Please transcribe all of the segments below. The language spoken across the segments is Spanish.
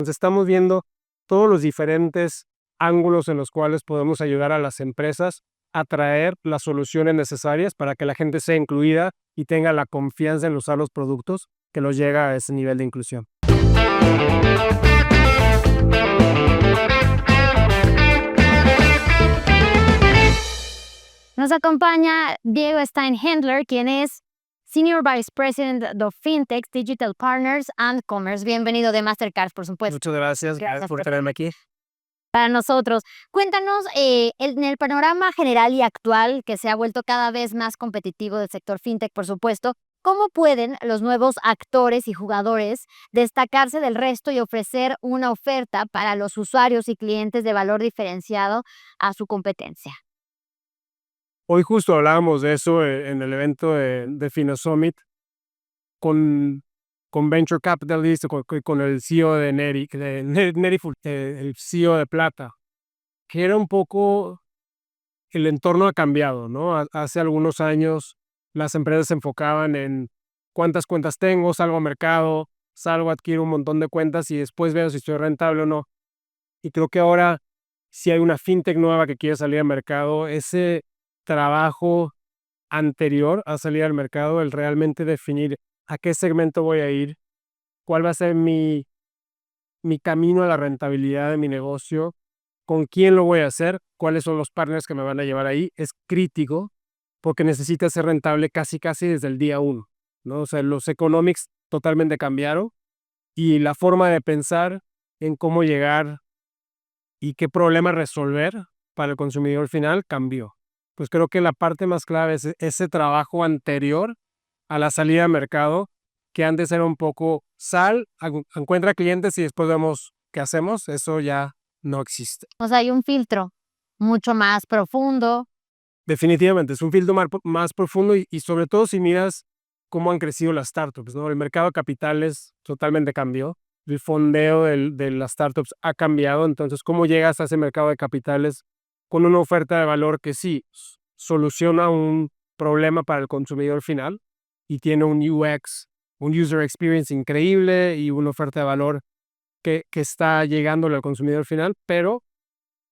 Entonces, estamos viendo todos los diferentes ángulos en los cuales podemos ayudar a las empresas a traer las soluciones necesarias para que la gente sea incluida y tenga la confianza en usar los productos que los llega a ese nivel de inclusión. Nos acompaña Diego Steinhendler, quien es Senior Vice President de Fintech, Digital Partners and Commerce. Bienvenido de Mastercard, por supuesto. Muchas gracias. Gracias por tenerme aquí. Para nosotros. Cuéntanos, en el panorama general y actual, que se ha vuelto cada vez más competitivo del sector fintech, por supuesto, ¿cómo pueden los nuevos actores y jugadores destacarse del resto y ofrecer una oferta para los usuarios y clientes de valor diferenciado a su competencia? Hoy justo hablábamos de eso en el evento de FinoSummit con Venture Capitalist, con el CEO de Neri, el CEO de Plata, que era un poco el entorno ha cambiado, ¿no? Hace algunos años las empresas se enfocaban en cuántas cuentas tengo, salgo al mercado, adquiero un montón de cuentas y después veo si estoy rentable o no. Y creo que ahora, si hay una fintech nueva que quiere salir al mercado, ese trabajo anterior a salir al mercado, el realmente definir a qué segmento voy a ir, cuál va a ser mi camino a la rentabilidad de mi negocio, con quién lo voy a hacer, cuáles son los partners que me van a llevar ahí, es crítico porque necesita ser rentable casi desde el día uno, ¿no? O sea, los economics totalmente cambiaron y la forma de pensar en cómo llegar y qué problema resolver para el consumidor final cambió. Pues creo que la parte más clave es ese trabajo anterior a la salida al mercado, que antes era un poco encuentra clientes y después vemos qué hacemos. Eso ya no existe. O sea, hay un filtro mucho más profundo. Definitivamente, es un filtro más profundo y sobre todo si miras cómo han crecido las startups, ¿no? El mercado de capitales totalmente cambió. El fondeo de las startups ha cambiado. Entonces, ¿cómo llegas a ese mercado de capitales con una oferta de valor que sí soluciona un problema para el consumidor final y tiene un UX, un user experience increíble y una oferta de valor que está llegándole al consumidor final, pero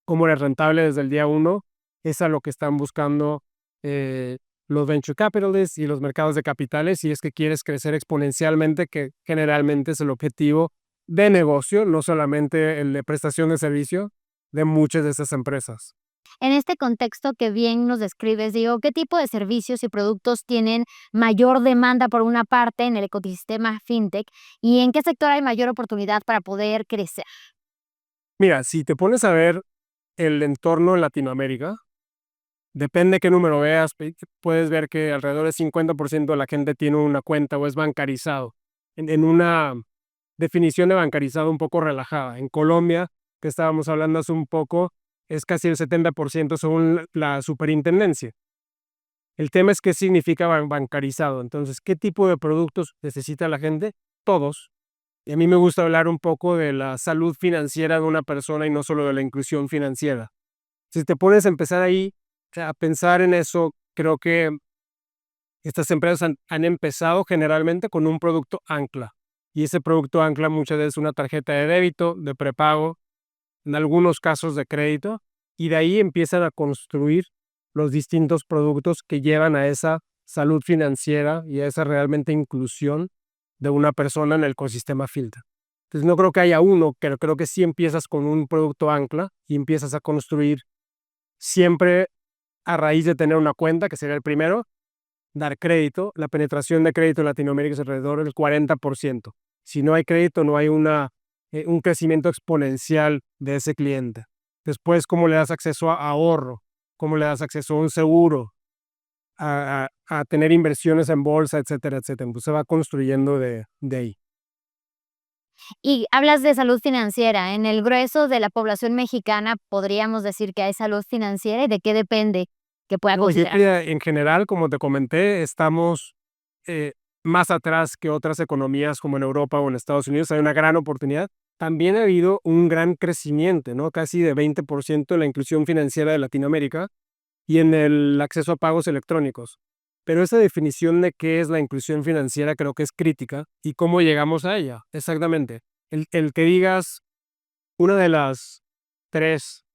cómo eres rentable desde el día uno, es a lo que están buscando los venture capitalists y los mercados de capitales, si es que quieres crecer exponencialmente, que generalmente es el objetivo de negocio, no solamente el de prestación de servicio de muchas de esas empresas. En este contexto que bien nos describes, digo, ¿qué tipo de servicios y productos tienen mayor demanda por una parte en el ecosistema fintech y en qué sector hay mayor oportunidad para poder crecer? Mira, si te pones a ver el entorno en Latinoamérica, depende qué número veas, puedes ver que alrededor del 50% de la gente tiene una cuenta o es bancarizado, en una definición de bancarizado un poco relajada. En Colombia, que estábamos hablando hace un poco, es casi el 70% según la superintendencia. El tema es qué significa bancarizado. Entonces, ¿qué tipo de productos necesita la gente? Todos. Y a mí me gusta hablar un poco de la salud financiera de una persona y no solo de la inclusión financiera. Si te pones a empezar ahí, a pensar en eso, creo que estas empresas han empezado generalmente con un producto ancla. Y ese producto ancla muchas veces es una tarjeta de débito, de prepago, en algunos casos de crédito, y de ahí empiezan a construir los distintos productos que llevan a esa salud financiera y a esa realmente inclusión de una persona en el ecosistema Filter. Entonces no creo que haya uno, pero creo que sí empiezas con un producto ancla y empiezas a construir siempre a raíz de tener una cuenta, que sería el primero, dar crédito. La penetración de crédito en Latinoamérica es alrededor del 40%. Si no hay crédito, no hay un crecimiento exponencial de ese cliente. Después, ¿cómo le das acceso a ahorro? ¿Cómo le das acceso a un seguro? A tener inversiones en bolsa, etcétera, etcétera. Pues se va construyendo de ahí. Y hablas de salud financiera. En el grueso de la población mexicana, podríamos decir que hay salud financiera, ¿y de qué depende que pueda No, yo considerar? diría, en general, como te comenté, estamos eh, más atrás que otras economías como en Europa o en Estados Unidos. Hay una gran oportunidad. También ha habido un gran crecimiento, ¿no? Casi de 20% en la inclusión financiera de Latinoamérica y en el acceso a pagos electrónicos. Pero esa definición de qué es la inclusión financiera creo que es crítica y cómo llegamos a ella, exactamente. El que digas, una de las 3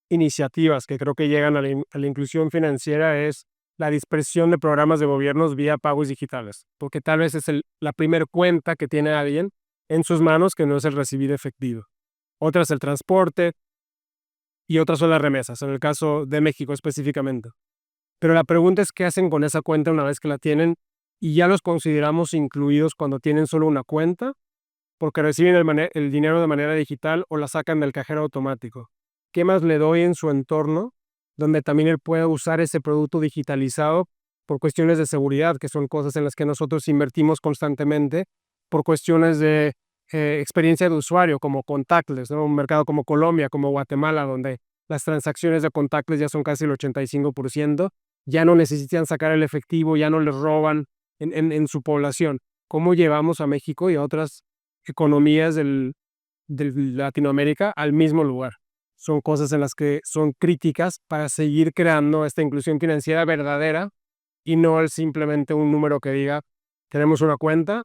iniciativas que creo que llegan a la inclusión financiera es la dispersión de programas de gobiernos vía pagos digitales, porque tal vez es la primer cuenta que tiene alguien en sus manos que no es el recibir efectivo. Otra es el transporte y otras son las remesas, en el caso de México específicamente. Pero la pregunta es qué hacen con esa cuenta una vez que la tienen y ya los consideramos incluidos cuando tienen solo una cuenta, porque reciben el dinero de manera digital o la sacan del cajero automático. ¿Qué más le doy en su entorno donde también él pueda usar ese producto digitalizado por cuestiones de seguridad, que son cosas en las que nosotros invertimos constantemente, por cuestiones de experiencia de usuario, como contactless, ¿no? Un mercado como Colombia, como Guatemala, donde las transacciones de contactless ya son casi el 85%, ya no necesitan sacar el efectivo, ya no les roban en su población. ¿Cómo llevamos a México y a otras economías de Latinoamérica al mismo lugar? Son cosas en las que son críticas para seguir creando esta inclusión financiera verdadera y no el simplemente un número que diga, tenemos una cuenta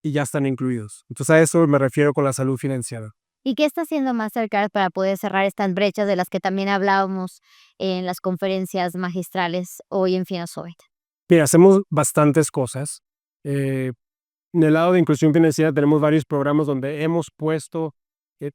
y ya están incluidos. Entonces a eso me refiero con la salud financiera. ¿Y qué está haciendo Mastercard para poder cerrar estas brechas de las que también hablábamos en las conferencias magistrales hoy en Finasovet? Mira, hacemos bastantes cosas. En el lado de inclusión financiera tenemos varios programas donde hemos puesto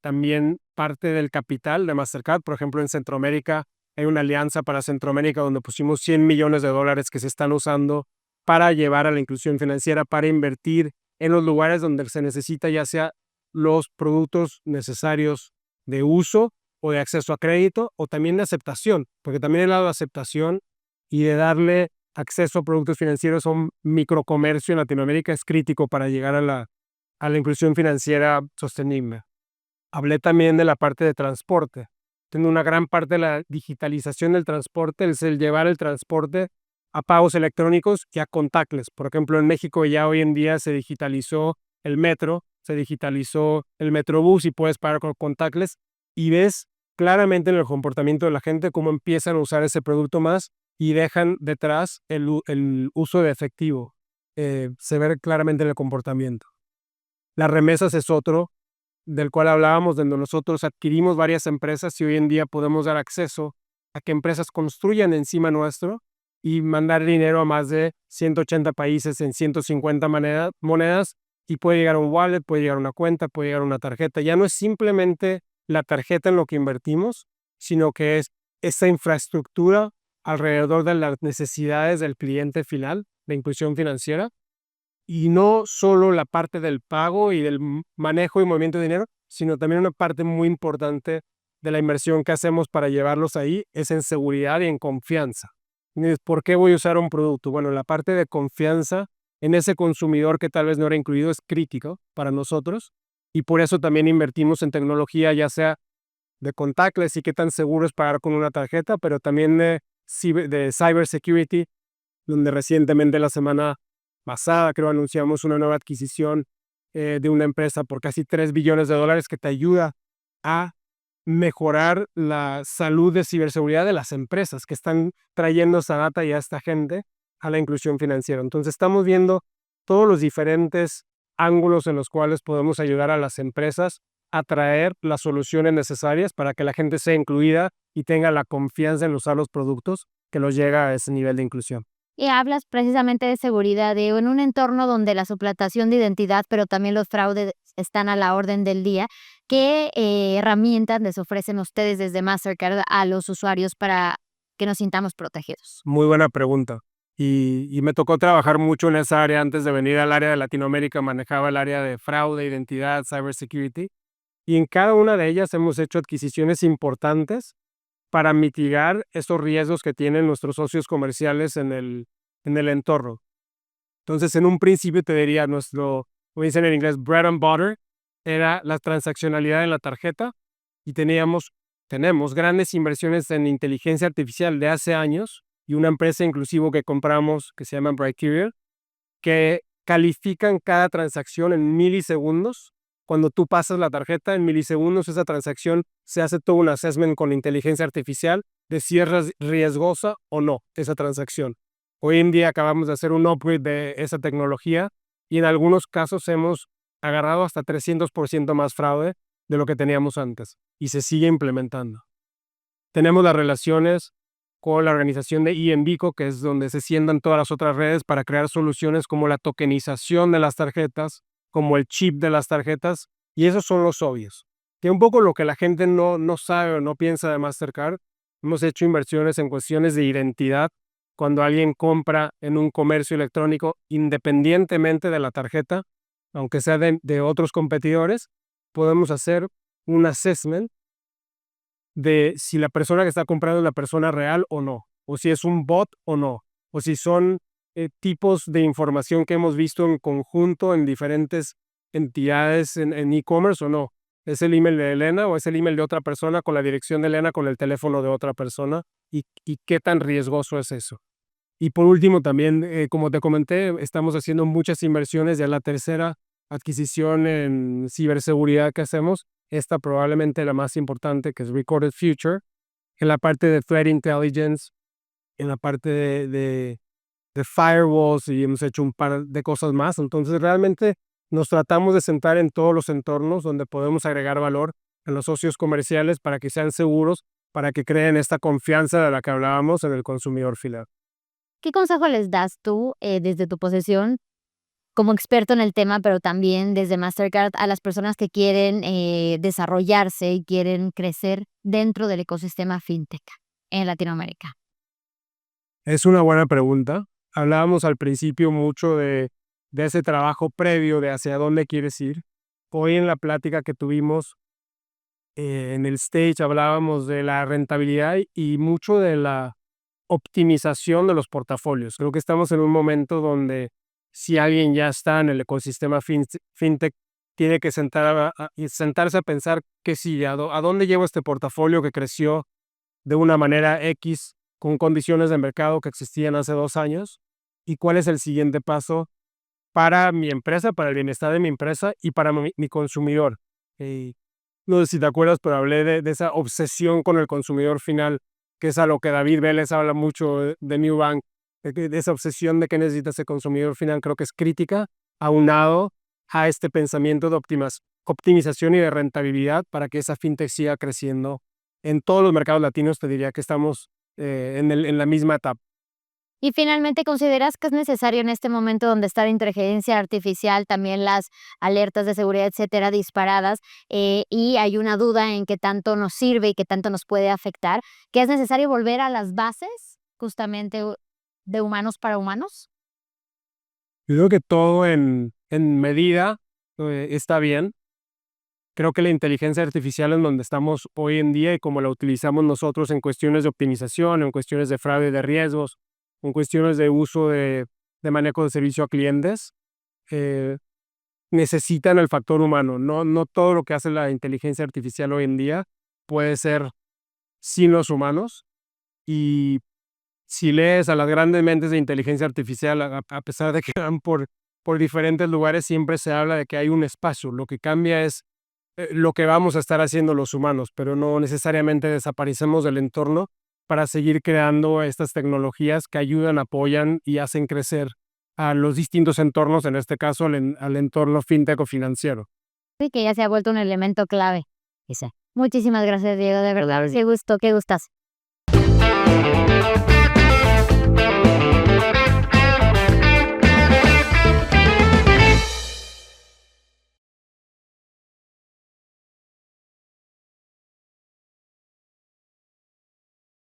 también parte del capital de Mastercard. Por ejemplo, en Centroamérica hay una alianza para Centroamérica donde pusimos $100 millones que se están usando para llevar a la inclusión financiera, para invertir en los lugares donde se necesita, ya sea los productos necesarios de uso o de acceso a crédito o también de aceptación, porque también el lado de aceptación y de darle acceso a productos financieros a un microcomercio en Latinoamérica es crítico para llegar a la inclusión financiera sostenible. Hablé también de la parte de transporte. Tengo una gran parte de la digitalización del transporte, es el llevar el transporte a pagos electrónicos y a contactless. Por ejemplo, en México ya hoy en día se digitalizó el metro, se digitalizó el metrobús y puedes pagar con contactless y ves claramente en el comportamiento de la gente cómo empiezan a usar ese producto más y dejan detrás el uso de efectivo. Se ve claramente en el comportamiento. Las remesas es otro del cual hablábamos, donde nosotros adquirimos varias empresas y hoy en día podemos dar acceso a que empresas construyan encima nuestro y mandar dinero a más de 180 países en 150 monedas y puede llegar a un wallet, puede llegar a una cuenta, puede llegar a una tarjeta. Ya no es simplemente la tarjeta en lo que invertimos, sino que es esa infraestructura alrededor de las necesidades del cliente final de inclusión financiera y no solo la parte del pago y del manejo y movimiento de dinero, sino también una parte muy importante de la inversión que hacemos para llevarlos ahí es en seguridad y en confianza. ¿Por qué voy a usar un producto? Bueno, la parte de confianza en ese consumidor que tal vez no era incluido es crítico para nosotros y por eso también invertimos en tecnología, ya sea de contactless y qué tan seguro es pagar con una tarjeta, pero también de cybersecurity, donde recientemente la semana pasada creo anunciamos una nueva adquisición de una empresa por casi $3 billones que te ayuda a mejorar la salud de ciberseguridad de las empresas que están trayendo esa data y a esta gente a la inclusión financiera. Entonces estamos viendo todos los diferentes ángulos en los cuales podemos ayudar a las empresas a traer las soluciones necesarias para que la gente sea incluida y tenga la confianza en usar los productos que los llega a ese nivel de inclusión. Y hablas precisamente de seguridad, en un entorno donde la suplantación de identidad, pero también los fraudes están a la orden del día. ¿Qué herramientas les ofrecen ustedes desde Mastercard a los usuarios para que nos sintamos protegidos? Muy buena pregunta. Y me tocó trabajar mucho en esa área antes de venir al área de Latinoamérica, manejaba el área de fraude, identidad, cybersecurity, y en cada una de ellas hemos hecho adquisiciones importantes para mitigar esos riesgos que tienen nuestros socios comerciales en el entorno. Entonces, en un principio te diría, como dicen en inglés, bread and butter, era la transaccionalidad en la tarjeta y tenemos grandes inversiones en inteligencia artificial de hace años y una empresa inclusive que compramos que se llama Brighterial, que califican cada transacción en milisegundos. Cuando tú pasas la tarjeta en milisegundos, esa transacción se hace todo un assessment con inteligencia artificial de si es riesgosa o no esa transacción. Hoy en día acabamos de hacer un upgrade de esa tecnología y en algunos casos hemos agarrado hasta 300% más fraude de lo que teníamos antes y se sigue implementando. Tenemos las relaciones con la organización de INVICO, que es donde se sientan todas las otras redes para crear soluciones como la tokenización de las tarjetas, como el chip de las tarjetas, y esos son los obvios. Que un poco lo que la gente no sabe o no piensa de Mastercard, hemos hecho inversiones en cuestiones de identidad cuando alguien compra en un comercio electrónico, independientemente de la tarjeta, aunque sea de otros competidores, podemos hacer un assessment de si la persona que está comprando es la persona real o no, o si es un bot o no, o si son tipos de información que hemos visto en conjunto en diferentes entidades en e-commerce o no. ¿Es el email de Elena o es el email de otra persona con la dirección de Elena con el teléfono de otra persona? ¿Y qué tan riesgoso es eso? Y por último, también, como te comenté, estamos haciendo muchas inversiones. Ya la tercera adquisición en ciberseguridad que hacemos, esta probablemente la más importante, que es Recorded Future, en la parte de Threat Intelligence, en la parte de firewalls, y hemos hecho un par de cosas más. Entonces, realmente nos tratamos de sentar en todos los entornos donde podemos agregar valor en los socios comerciales para que sean seguros, para que creen esta confianza de la que hablábamos en el consumidor final. ¿Qué consejo les das tú desde tu posición como experto en el tema, pero también desde Mastercard a las personas que quieren desarrollarse y quieren crecer dentro del ecosistema fintech en Latinoamérica? Es una buena pregunta. Hablábamos al principio mucho de ese trabajo previo de hacia dónde quieres ir. Hoy en la plática que tuvimos en el stage hablábamos de la rentabilidad y mucho de la optimización de los portafolios. Creo que estamos en un momento donde si alguien ya está en el ecosistema fintech, tiene que sentarse a pensar qué sigue, a dónde llevo este portafolio que creció de una manera X con condiciones de mercado que existían hace 2 años y cuál es el siguiente paso para mi empresa, para el bienestar de mi empresa y para mi consumidor. No sé si te acuerdas, pero hablé de esa obsesión con el consumidor final, que es a lo que David Vélez habla mucho de Newbank, de esa obsesión de que necesita ese consumidor final, creo que es crítica, aunado a este pensamiento de optimización y de rentabilidad para que esa fintech siga creciendo. En todos los mercados latinos te diría que estamos en la misma etapa. Y finalmente, ¿consideras que es necesario en este momento donde está la inteligencia artificial, también las alertas de seguridad, etcétera, disparadas, y hay una duda en qué tanto nos sirve y qué tanto nos puede afectar, que es necesario volver a las bases justamente de humanos para humanos? Yo creo que todo en medida está bien. Creo que la inteligencia artificial en donde estamos hoy en día y como la utilizamos nosotros en cuestiones de optimización, en cuestiones de fraude de riesgos, en cuestiones de uso de manejo de servicio a clientes, eh, necesitan el factor humano. No todo lo que hace la inteligencia artificial hoy en día puede ser sin los humanos. Y si lees a las grandes mentes de inteligencia artificial, a pesar de que van por diferentes lugares, siempre se habla de que hay un espacio. Lo que cambia es lo que vamos a estar haciendo los humanos, pero no necesariamente desaparecemos del entorno para seguir creando estas tecnologías que ayudan, apoyan y hacen crecer a los distintos entornos, en este caso al entorno fintech o financiero. Sí, que ya se ha vuelto un elemento clave. Ese. Muchísimas gracias, Diego, de verdad. Qué gusto, qué gustas.